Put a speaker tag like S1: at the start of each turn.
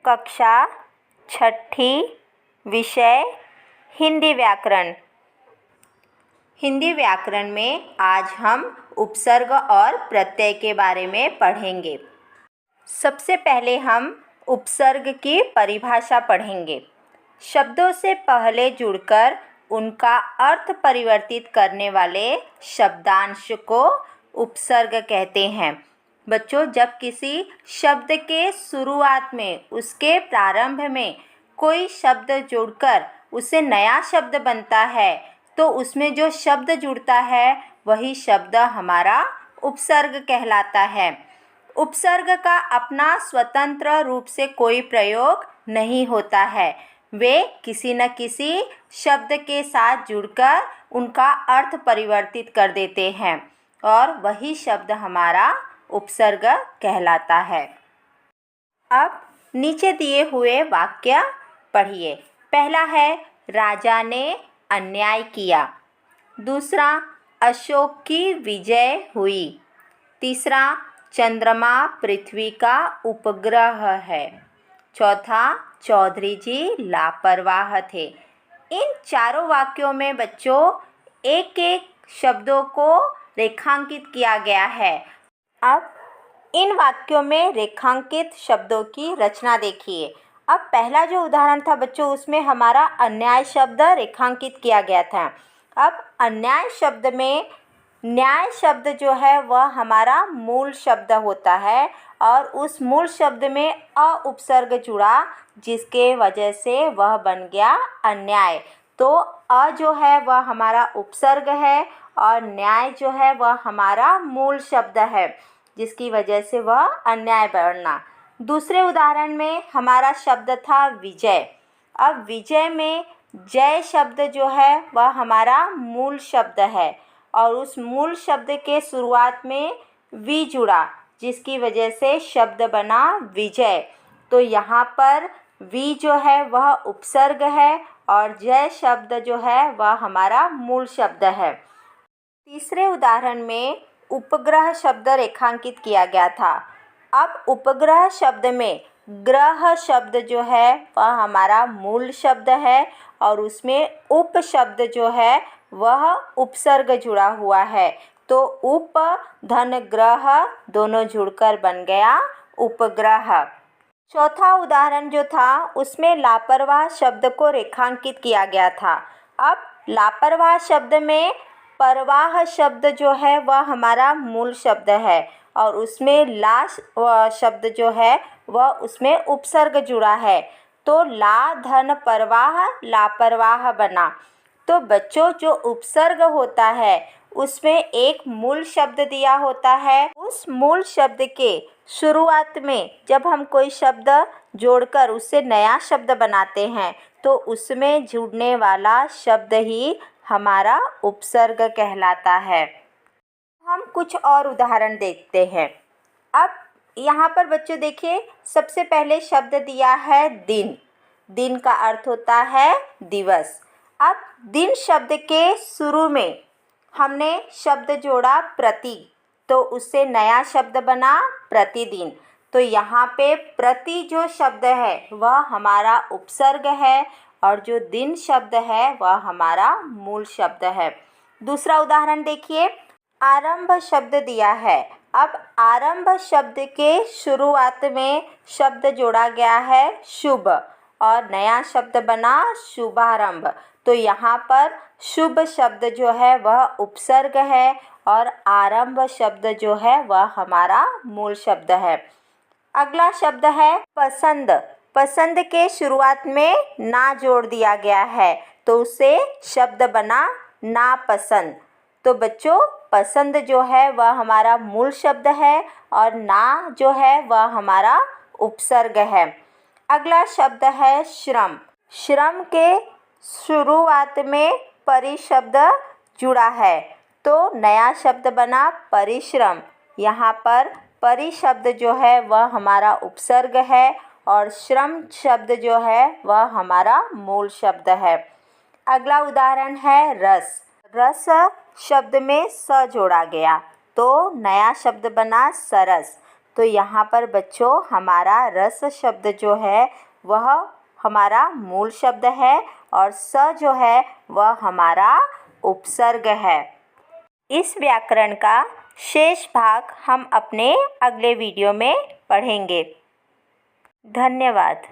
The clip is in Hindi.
S1: कक्षा छठी, विषय हिंदी व्याकरण। हिंदी व्याकरण में आज हम उपसर्ग और प्रत्यय के बारे में पढ़ेंगे। सबसे पहले हम उपसर्ग की परिभाषा पढ़ेंगे। शब्दों से पहले जुड़कर उनका अर्थ परिवर्तित करने वाले शब्दांश को उपसर्ग कहते हैं। बच्चों, जब किसी शब्द के शुरुआत में, उसके प्रारंभ में कोई शब्द जुड़कर उससे नया शब्द बनता है तो उसमें जो शब्द जुड़ता है वही शब्द हमारा उपसर्ग कहलाता है। उपसर्ग का अपना स्वतंत्र रूप से कोई प्रयोग नहीं होता है। वे किसी न किसी शब्द के साथ जुड़कर उनका अर्थ परिवर्तित कर देते हैं और वही शब्द हमारा उपसर्ग कहलाता है। अब नीचे दिए हुए वाक्य पढ़िए। पहला है, राजा ने अन्याय किया। दूसरा, अशोक की विजय हुई। तीसरा, चंद्रमा पृथ्वी का उपग्रह है। चौथा, चौधरी जी लापरवाह थे। इन चारों वाक्यों में बच्चों एक एक शब्दों को रेखांकित किया गया है। अब इन वाक्यों में रेखांकित शब्दों की रचना देखिए। अब पहला जो उदाहरण था बच्चों, उसमें हमारा अन्याय शब्द रेखांकित किया गया था। अब अन्याय शब्द में न्याय शब्द जो है वह हमारा मूल शब्द होता है और उस मूल शब्द में अ उपसर्ग जुड़ा, जिसके वजह से वह बन गया अन्याय। तो अ जो है वह हमारा उपसर्ग है और न्याय जो है वह हमारा मूल शब्द है, जिसकी वजह से वह अन्याय बना। दूसरे उदाहरण में हमारा शब्द था विजय। अब विजय में जय शब्द जो है वह हमारा मूल शब्द है और उस मूल शब्द के शुरुआत में वी जुड़ा, जिसकी वजह से शब्द बना विजय। तो यहाँ पर वी जो है वह उपसर्ग है और जय शब्द जो है वह हमारा मूल शब्द है। तीसरे उदाहरण में उपग्रह शब्द रेखांकित किया गया था। अब उपग्रह शब्द में ग्रह शब्द जो है वह हमारा मूल शब्द है और उसमें उप शब्द जो है वह उपसर्ग जुड़ा हुआ है। तो उप धन ग्रह दोनों जुड़कर बन गया उपग्रह। चौथा उदाहरण जो था उसमें लापरवाह शब्द को रेखांकित किया गया था। अब लापरवाह शब्द में परवाह शब्द जो है वह हमारा मूल शब्द है और उसमें ला शब्द जो है वह उसमें उपसर्ग जुड़ा है। तो ला धन परवाह लापरवाह बना। तो बच्चों, जो उपसर्ग होता है उसमें एक मूल शब्द दिया होता है। उस मूल शब्द के शुरुआत में जब हम कोई शब्द जोड़कर उससे नया शब्द बनाते हैं तो उसमें जुड़ने वाला शब्द ही हमारा उपसर्ग कहलाता है। हम कुछ और उदाहरण देखते हैं। अब यहाँ पर बच्चों देखिए, सबसे पहले शब्द दिया है दिन। दिन का अर्थ होता है दिवस। अब दिन शब्द के शुरू में हमने शब्द जोड़ा प्रति, तो उससे नया शब्द बना प्रतिदिन। तो यहाँ पे प्रति जो शब्द है वह हमारा उपसर्ग है और जो दिन शब्द है वह हमारा मूल शब्द है। दूसरा उदाहरण देखिए, आरंभ शब्द दिया है। अब आरंभ शब्द के शुरुआत में शब्द जोड़ा गया है शुभ और नया शब्द बना शुभारंभ। तो यहाँ पर शुभ शब्द जो है वह उपसर्ग है और आरंभ शब्द जो है वह हमारा मूल शब्द है। अगला शब्द है पसंद। पसंद के शुरुआत में ना जोड़ दिया गया है तो उससे शब्द बना नापसंद। तो बच्चों, पसंद जो है वह हमारा मूल शब्द है और ना जो है वह हमारा उपसर्ग है। अगला शब्द है श्रम। श्रम के शुरुआत में परि शब्द जुड़ा है तो नया शब्द बना परिश्रम। यहाँ पर परि शब्द जो है वह हमारा उपसर्ग है और श्रम शब्द जो है वह हमारा मूल शब्द है। अगला उदाहरण है रस। रस शब्द में स जोड़ा गया तो नया शब्द बना सरस। तो यहाँ पर बच्चों हमारा रस शब्द जो है वह हमारा मूल शब्द है और स जो है वह हमारा उपसर्ग है। इस व्याकरण का शेष भाग हम अपने अगले वीडियो में पढ़ेंगे। धन्यवाद।